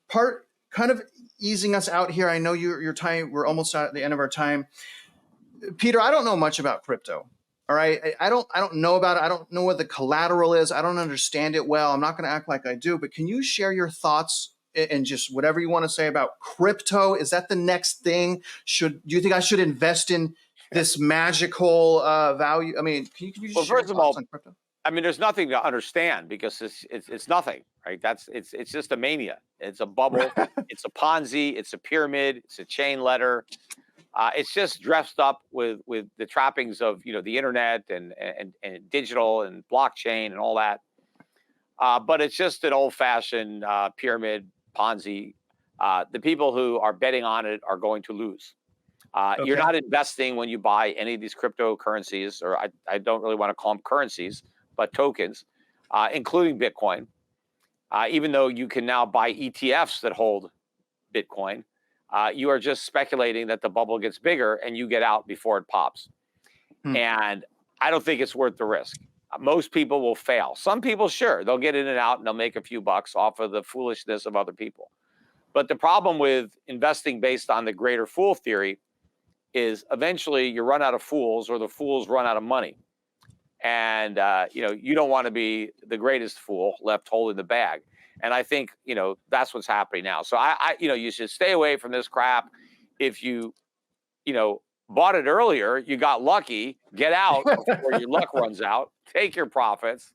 Part kind of easing us out here. I know your time. We're almost at the end of our time. Peter, I don't know much about crypto. All right. I don't know about it. I don't know what the collateral is. I don't understand it well. I'm not going to act like I do, but can you share your thoughts and just whatever you want to say about crypto? Is that the next thing? Do you think I should invest in this magical value? I mean, can you just share
first of all,
on crypto?
I mean, there's nothing to understand because it's nothing, right? It's just a mania. It's a bubble. It's a Ponzi. It's a pyramid. It's a chain letter. It's just dressed up with the trappings of the internet and digital and blockchain and all that. But it's just an old-fashioned pyramid Ponzi. The people who are betting on it are going to lose. You're
Okay.
not investing when you buy any of these cryptocurrencies, or I don't really want to call them currencies, but tokens, including Bitcoin. Even though you can now buy ETFs that hold Bitcoin, you are just speculating that the bubble gets bigger and you get out before it pops.
Hmm.
And I don't think it's worth the risk. Most people will fail. Some people, sure, they'll get in and out and they'll make a few bucks off of the foolishness of other people. But the problem with investing based on the greater fool theory is eventually you run out of fools, or the fools run out of money. And you don't want to be the greatest fool left holding the bag. And I think that's what's happening now. So you should stay away from this crap. If you bought it earlier, you got lucky. Get out before your luck runs out. Take your profits,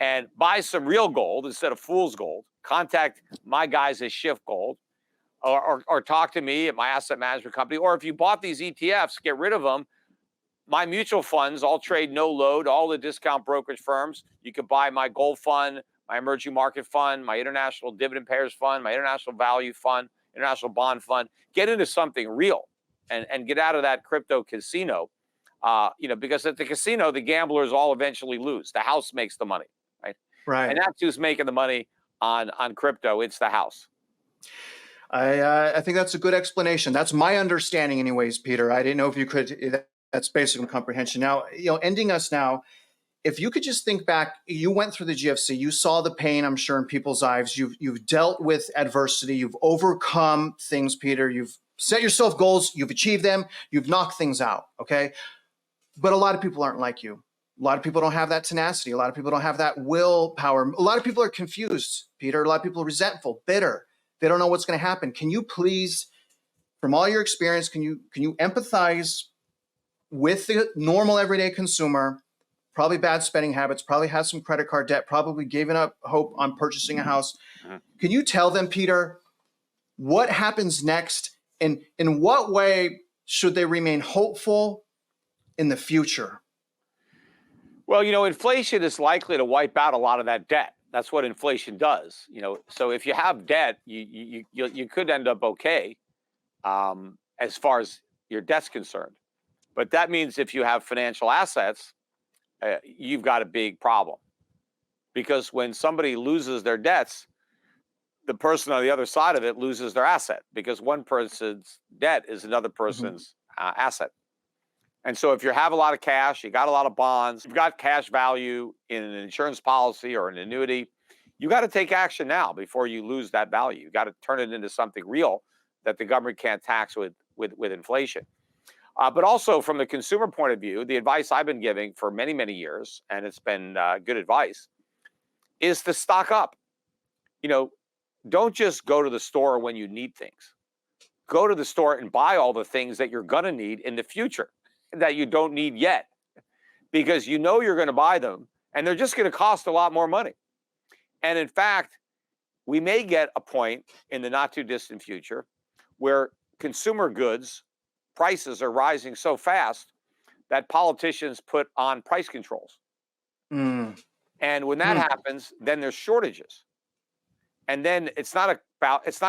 and buy some real gold instead of fool's gold. Contact my guys at Shift Gold, or talk to me at my asset management company. Or if you bought these ETFs, get rid of them. My mutual funds all trade no load, all the discount brokerage firms. You could buy my gold fund, my emerging market fund, my international dividend payers fund, my international value fund, international bond fund. Get into something real and get out of that crypto casino. Because at the casino, the gamblers all eventually lose. The house makes the money, right?
Right.
And that's who's making the money on crypto. It's the house.
I think that's a good explanation. That's my understanding anyways, Peter. I didn't know if you could, that's basic comprehension. Now, ending us now, if you could just think back, you went through the GFC, you saw the pain, I'm sure, in people's lives. You've dealt with adversity, you've overcome things, Peter. You've set yourself goals, you've achieved them, you've knocked things out, okay? But a lot of people aren't like you. A lot of people don't have that tenacity. A lot of people don't have that willpower. A lot of people are confused, Peter. A lot of people are resentful, bitter. They don't know what's going to happen. Can you please, from all your experience, can you empathize with the normal everyday consumer, probably bad spending habits, probably has some credit card debt, probably given up hope on purchasing a house. Can you tell them, Peter, what happens next, and in what way should they remain hopeful in the future?
Well, inflation is likely to wipe out a lot of that debt. That's what inflation does. So if you have debt, you could end up okay as far as your debt's concerned. But that means if you have financial assets, you've got a big problem. Because when somebody loses their debts, the person on the other side of it loses their asset, because one person's debt is another person's asset. And so if you have a lot of cash, you got a lot of bonds, you've got cash value in an insurance policy or an annuity, you got to take action now before you lose that value. You got to turn it into something real that the government can't tax with inflation. But also from the consumer point of view, the advice I've been giving for many, many years, and it's been good advice, is to stock up. Don't just go to the store when you need things. Go to the store and buy all the things that you're going to need in the future that you don't need yet, because you're going to buy them and they're just going to cost a lot more money. And in fact, we may get a point in the not too distant future where consumer goods prices are rising so fast that politicians put on price controls. And when that happens, then there's shortages. And then it's not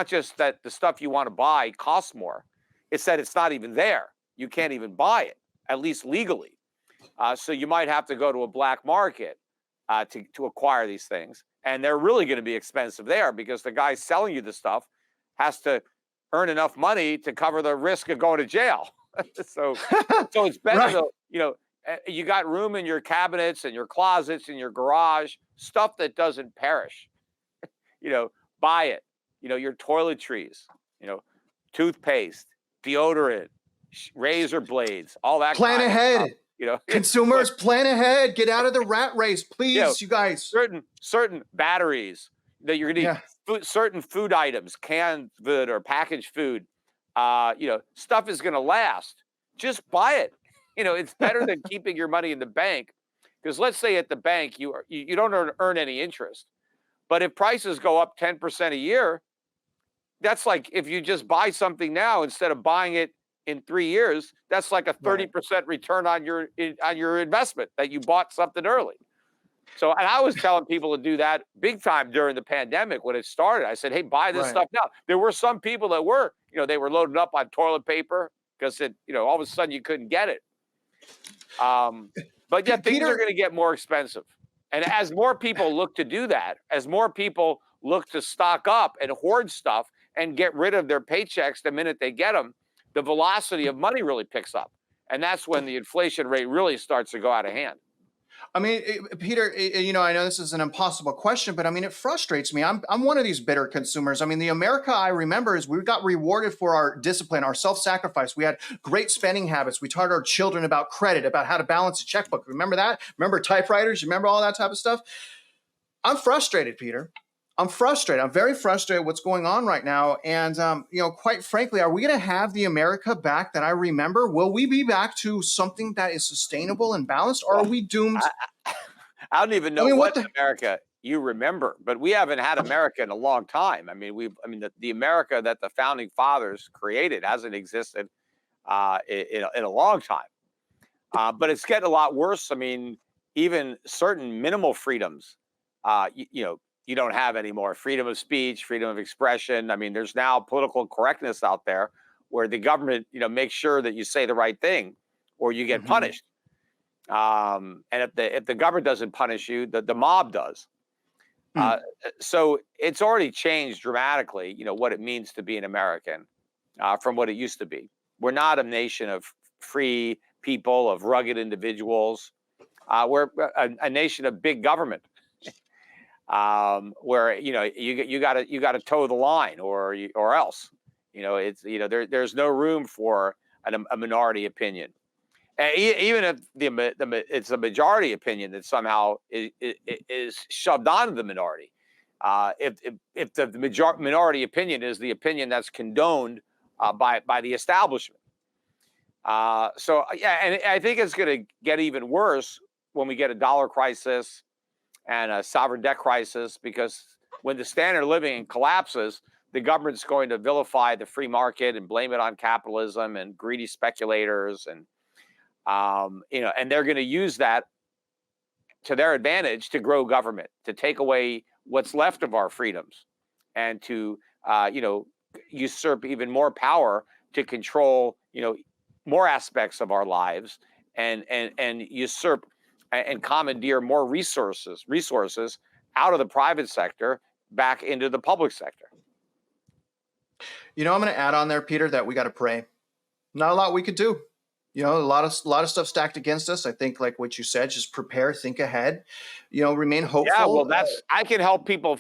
just that the stuff you want to buy costs more. It's that it's not even there. You can't even buy it, at least legally. So you might have to go to a black market to acquire these things. And they're really going to be expensive there, because the guy selling you the stuff has to earn enough money to cover the risk of going to jail. so it's better to, you got room in your cabinets and your closets and your garage, stuff that doesn't perish. Buy it. Your toiletries, toothpaste, deodorant, razor blades, all that.
Plan
kind
ahead.
Of stuff,
Consumers, plan ahead. Get out of the rat race, please, you guys.
Certain batteries that you're going to need, certain food items, canned food or packaged food, stuff is going to last. Just buy it. It's better than keeping your money in the bank, because let's say at the bank you don't earn any interest. But if prices go up 10% a year, that's like if you just buy something now instead of buying it in 3 years, that's like a 30% return on your investment that you bought something early. So, and I was telling people to do that big time during the pandemic when it started. I said, hey, buy this stuff now. There were some people that were, they were loaded up on toilet paper because all of a sudden you couldn't get it. But yeah, things are
Peter,
going to get more expensive. And as more people look to do that, as more people look to stock up and hoard stuff and get rid of their paychecks the minute they get them, the velocity of money really picks up. And that's when the inflation rate really starts to go out of hand.
I mean, Peter, I know this is an impossible question, but I mean, it frustrates me. I'm one of these bitter consumers. I mean, the America I remember is we got rewarded for our discipline, our self-sacrifice. We had great spending habits. We taught our children about credit, about how to balance a checkbook. Remember that? Remember typewriters? Remember all that type of stuff? I'm frustrated, Peter. I'm frustrated. I'm very frustrated what's going on right now. And, quite frankly, are we going to have the America back that I remember? Will we be back to something that is sustainable and balanced? Or are we doomed?
I don't even know what America you remember, but we haven't had America in a long time. I mean, the America that the founding fathers created hasn't existed in a long time. But it's getting a lot worse. I mean, even certain minimal freedoms, you don't have anymore. Freedom of speech, freedom of expression. I mean, there's now political correctness out there where the government, makes sure that you say the right thing or you get punished. And if the government doesn't punish you, the mob does. So it's already changed dramatically, what it means to be an American from what it used to be. We're not a nation of free people, of rugged individuals. We're a nation of big government. Where you got to toe the line or else there's no room for a minority opinion, and even if it's a majority opinion that somehow is shoved onto the minority. If the minority opinion is the opinion that's condoned by the establishment. So yeah, and I think it's going to get even worse when we get a dollar crisis and a sovereign debt crisis, because when the standard of living collapses, the government's going to vilify the free market and blame it on capitalism and greedy speculators, and and they're going to use that to their advantage to grow government, to take away what's left of our freedoms, and to usurp even more power to control more aspects of our lives, and usurp and commandeer more resources out of the private sector back into the public sector.
I'm going to add on there, Peter, that we got to pray. Not a lot we could do. A lot of stuff stacked against us. I think, like what you said, just prepare, think ahead, remain hopeful.
Yeah, well, I can help people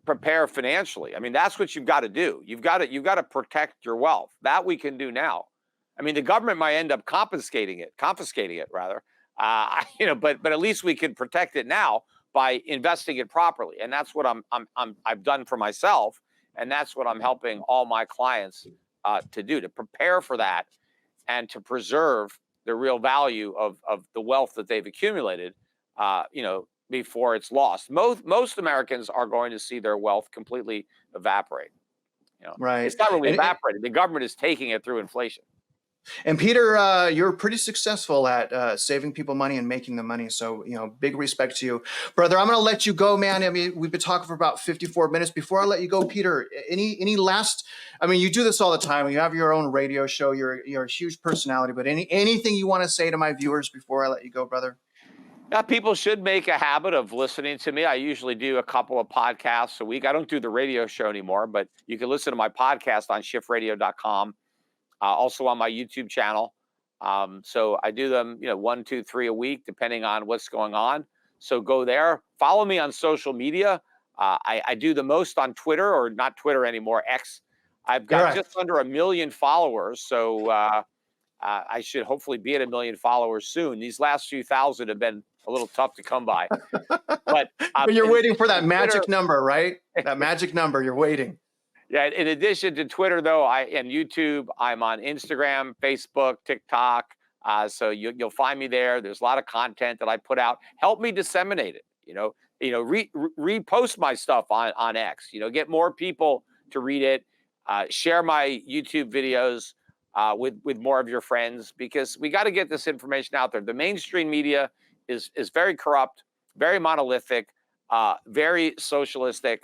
prepare financially. I mean, that's what you've got to do. You've got to protect your wealth. That we can do now. I mean, the government might end up confiscating it rather. But at least we can protect it now by investing it properly, and that's what I've done for myself, and that's what I'm helping all my clients to do, to prepare for that, and to preserve the real value of the wealth that they've accumulated, before it's lost. Most Americans are going to see their wealth completely evaporate.
Right?
It's not really evaporating. The government is taking it through inflation.
And Peter, you're pretty successful at saving people money and making them money. So, big respect to you, brother. I'm going to let you go, man. I mean, we've been talking for about 54 minutes. Before I let you go, Peter, any last? I mean, you do this all the time. You have your own radio show. You're a huge personality. But anything you want to say to my viewers before I let you go, brother?
Yeah, people should make a habit of listening to me. I usually do a couple of podcasts a week. I don't do the radio show anymore, but you can listen to my podcast on shiftradio.com. Also on my YouTube channel. So I do them, 1, 2, 3 a week, depending on what's going on. So go there. Follow me on social media. I do the most on Twitter, or not Twitter anymore, X. I've got just under 1 million followers. So I should hopefully be at 1 million followers soon. These last few thousand have been a little tough to come by. But
you're waiting for that magic number, right? That magic number, you're waiting.
Yeah, in addition to Twitter, though, and YouTube, I'm on Instagram, Facebook, TikTok. So you'll find me there. There's a lot of content that I put out. Help me disseminate it. Repost my stuff on X. Get more people to read it. Share my YouTube videos with more of your friends, because we got to get this information out there. The mainstream media is very corrupt, very monolithic, very socialistic,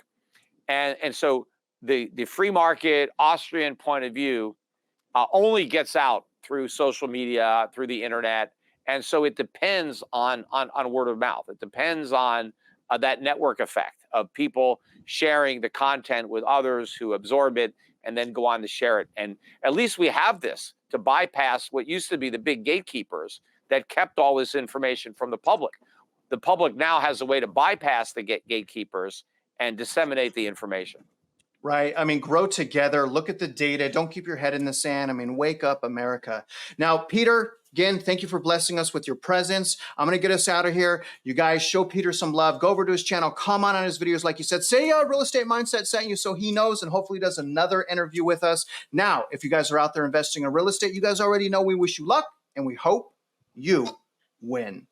and so. The free market Austrian point of view only gets out through social media, through the internet. And so it depends on word of mouth. It depends on that network effect of people sharing the content with others who absorb it and then go on to share it. And at least we have this to bypass what used to be the big gatekeepers that kept all this information from the public. The public now has a way to bypass the gatekeepers and disseminate the information.
Right. I mean, grow together, look at the data, don't keep your head in the sand. I mean, wake up, America. Now, Peter, again, thank you for blessing us with your presence. I'm going to get us out of here. You guys show Peter some love. Go over to his channel, comment on his videos like you said. Say Real Estate Mindset sent you so he knows, and hopefully does another interview with us. Now, if you guys are out there investing in real estate, you guys already know we wish you luck, and we hope you win.